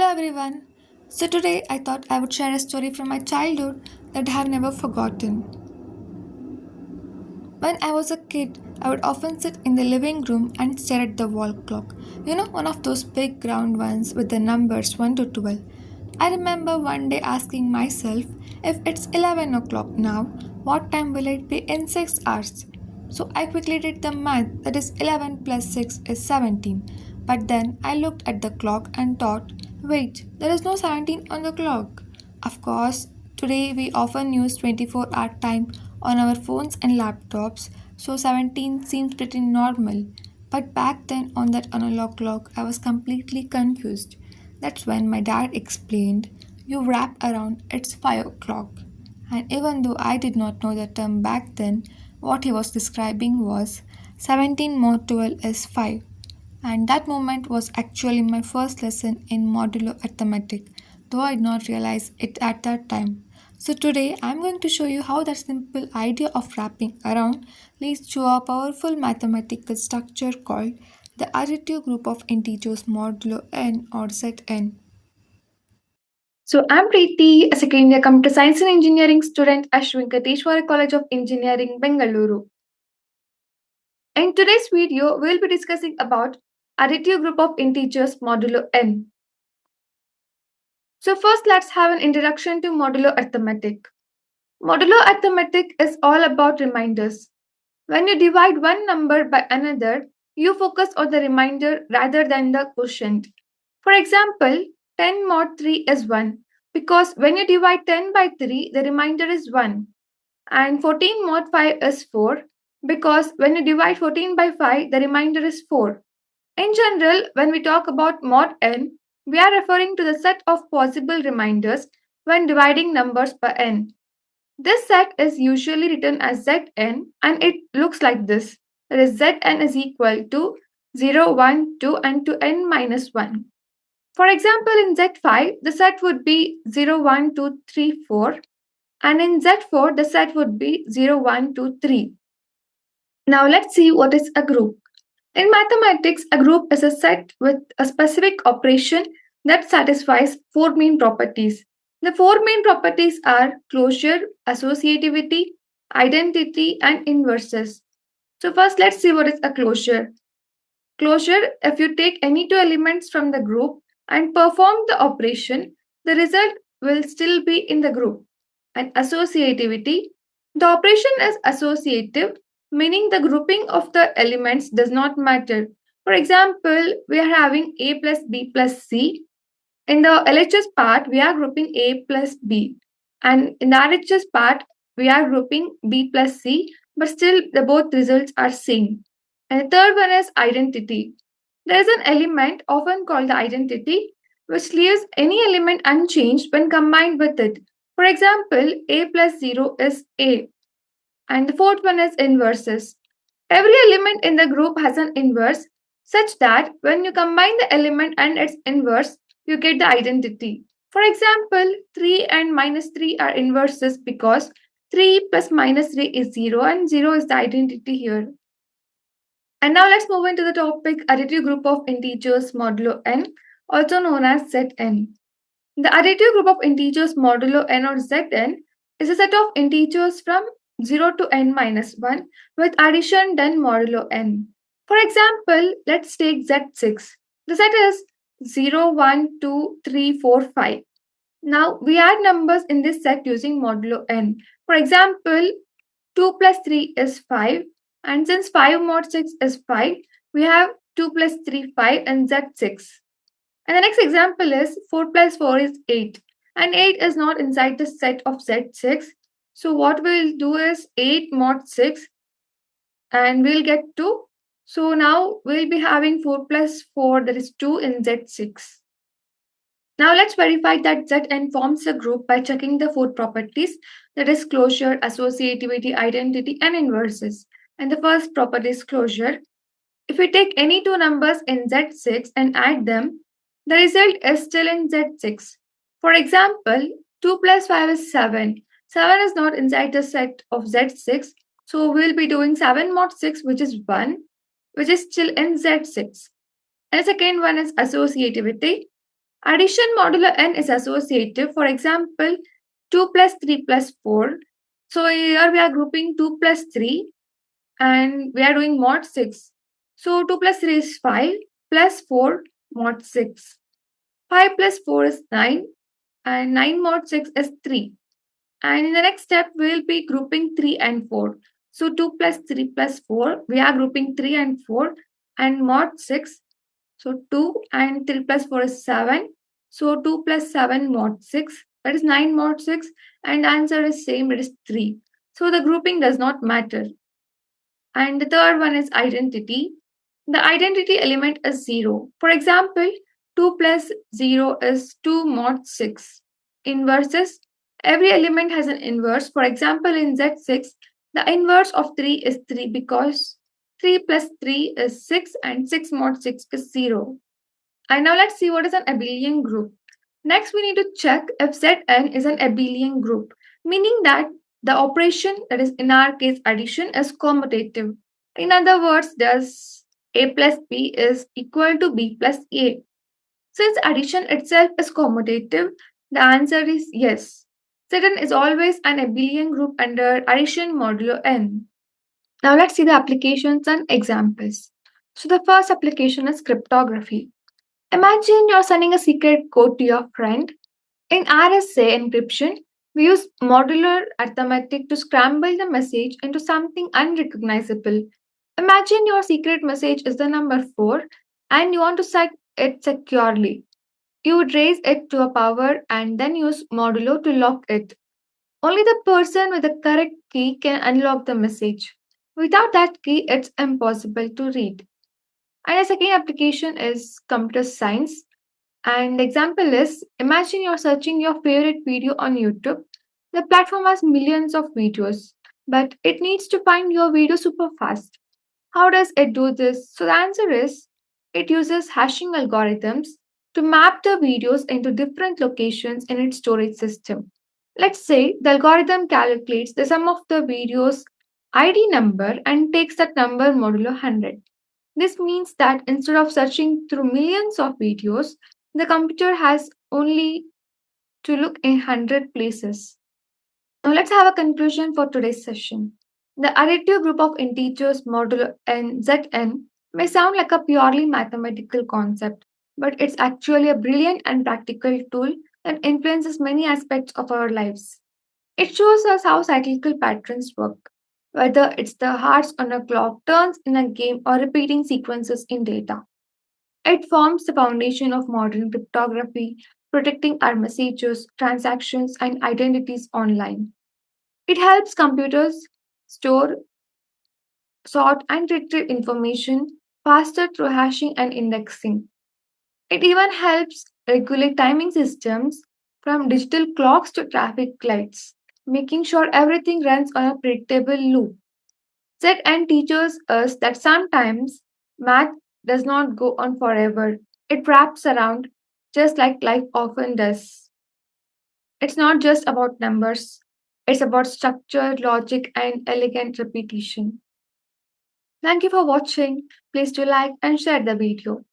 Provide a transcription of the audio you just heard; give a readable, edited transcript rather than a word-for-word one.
everyone. So today I thought I would share a story from my childhood that I have never forgotten. When I was a kid, I would often sit in the living room and stare at the wall clock. One of those big round ones with the numbers 1 to 12. I remember one day asking myself, if it's 11 o'clock now, what time will it be in 6 hours? So I quickly did the math, that is 11 plus 6 is 17. But then I looked at the clock and thought, wait, there is no 17 on the clock. Of course, today we often use 24-hour time on our phones and laptops, so 17 seems pretty normal. But back then on that analog clock, I was completely confused. That's when my dad explained, you wrap around, it's 5 o'clock. And even though I did not know the term back then, what he was describing was 17 more 12 is 5. And that moment was actually my first lesson in modulo arithmetic, though I did not realize it at that time. So today I'm going to show you how that simple idea of wrapping around leads to a powerful mathematical structure called the additive group of integers modulo n or Zn. So I'm Preethi, a second year computer science and engineering student at Shri Venkateshwara College of Engineering, Bengaluru. In today's video, we'll be discussing about additive group of integers modulo n. So first, let's have an introduction to modulo arithmetic. Modulo arithmetic is all about reminders. When you divide one number by another, you focus on the remainder rather than the quotient. For example, 10 mod 3 is 1 because when you divide 10 by 3, the remainder is 1. And 14 mod 5 is 4 because when you divide 14 by 5, the remainder is 4. In general, when we talk about mod n, we are referring to the set of possible reminders when dividing numbers by n. This set is usually written as Zn and it looks like this. That is Zn is equal to 0, 1, 2 and to n minus 1. For example, in Z5, the set would be 0, 1, 2, 3, 4 and in Z4, the set would be 0, 1, 2, 3. Now let's see what is a group. In mathematics, a group is a set with a specific operation that satisfies four main properties. The four main properties are closure, associativity, identity, and inverses. So first, let's see what is a closure. Closure, if you take any two elements from the group and perform the operation, the result will still be in the group. And associativity, the operation is associative, meaning the grouping of the elements does not matter. For example, we are having A plus B plus C. In the LHS part, we are grouping A plus B. And in the RHS part, we are grouping B plus C, but still the both results are same. And the third one is identity. There is an element often called the identity, which leaves any element unchanged when combined with it. For example, A plus 0 is A. And the fourth one is inverses. Every element in the group has an inverse, such that when you combine the element and its inverse, you get the identity. For example, 3 and minus 3 are inverses because 3 plus minus 3 is 0 and 0 is the identity here. And now let's move into the topic additive group of integers modulo n, also known as Zn. The additive group of integers modulo n or Zn is a set of integers from 0 to n minus 1 with addition done modulo n. For example, let's take Z6. The set is 0, 1, 2, 3, 4, 5. Now we add numbers in this set using modulo n. For example, 2 plus 3 is 5 and since 5 mod 6 is 5, we have 2 plus 3 5 and Z6. And the next example is 4 plus 4 is 8 and 8 is not inside the set of Z6. So what we'll do is 8 mod 6 and we'll get 2. So now we'll be having 4 plus 4 that is 2 in Z6. Now let's verify that Zn forms a group by checking the four properties, that is closure, associativity, identity and inverses. And the first property is closure. If we take any two numbers in Z6 and add them, the result is still in Z6. For example, 2 plus 5 is 7. 7 is not inside the set of Z6, so we'll be doing 7 mod 6, which is 1, which is still in Z6. And the second one is associativity. Addition modulo n is associative. For example, 2 plus 3 plus 4. So here we are grouping 2 plus 3 and we are doing mod 6. So 2 plus 3 is 5 plus 4 mod 6. 5 plus 4 is 9 and 9 mod 6 is 3. And in the next step, we will be grouping 3 and 4. So 2 plus 3 plus 4, we are grouping 3 and 4 and mod 6. So 2 and 3 plus 4 is 7. So 2 plus 7 mod 6, that is 9 mod 6, and answer is same, it is 3. So the grouping does not matter. And the third one is identity. The identity element is 0. For example, 2 plus 0 is 2 mod 6. Inverses, every element has an inverse. For example, in Z6, the inverse of 3 is 3 because 3 plus 3 is 6 and 6 mod 6 is 0. And now let's see what is an abelian group. Next, we need to check if Zn is an abelian group, meaning that the operation, that is in our case addition, is commutative. In other words, does a plus b is equal to b plus a. Since addition itself is commutative, the answer is yes. Zn is always an abelian group under addition modulo n. Now let's see the applications and examples. So the first application is cryptography. Imagine you're sending a secret code to your friend. In RSA encryption, we use modular arithmetic to scramble the message into something unrecognizable. Imagine your secret message is the number 4 and you want to set it securely. You would raise it to a power and then use modulo to lock it. Only the person with the correct key can unlock the message. Without that key, it's impossible to read. And the second application is computer science. And the example is imagine you're searching your favorite video on YouTube. The platform has millions of videos, but it needs to find your video super fast. How does it do this? So the answer is it uses hashing algorithms to map the videos into different locations in its storage system. Let's say the algorithm calculates the sum of the video's ID number and takes that number modulo 100. This means that instead of searching through millions of videos, the computer has only to look in 100 places. Now let's have a conclusion for today's session. The additive group of integers modulo n zn may sound like a purely mathematical concept, but it's actually a brilliant and practical tool that influences many aspects of our lives. It shows us how cyclical patterns work, whether it's the hearts on a clock, turns in a game, or repeating sequences in data. It forms the foundation of modern cryptography, protecting our messages, transactions, and identities online. It helps computers store, sort, and retrieve information faster through hashing and indexing. It even helps regulate timing systems from digital clocks to traffic lights, making sure everything runs on a predictable loop. ZN teaches us that sometimes math does not go on forever. It wraps around just like life often does. It's not just about numbers, it's about structure, logic, and elegant repetition. Thank you for watching. Please do like and share the video.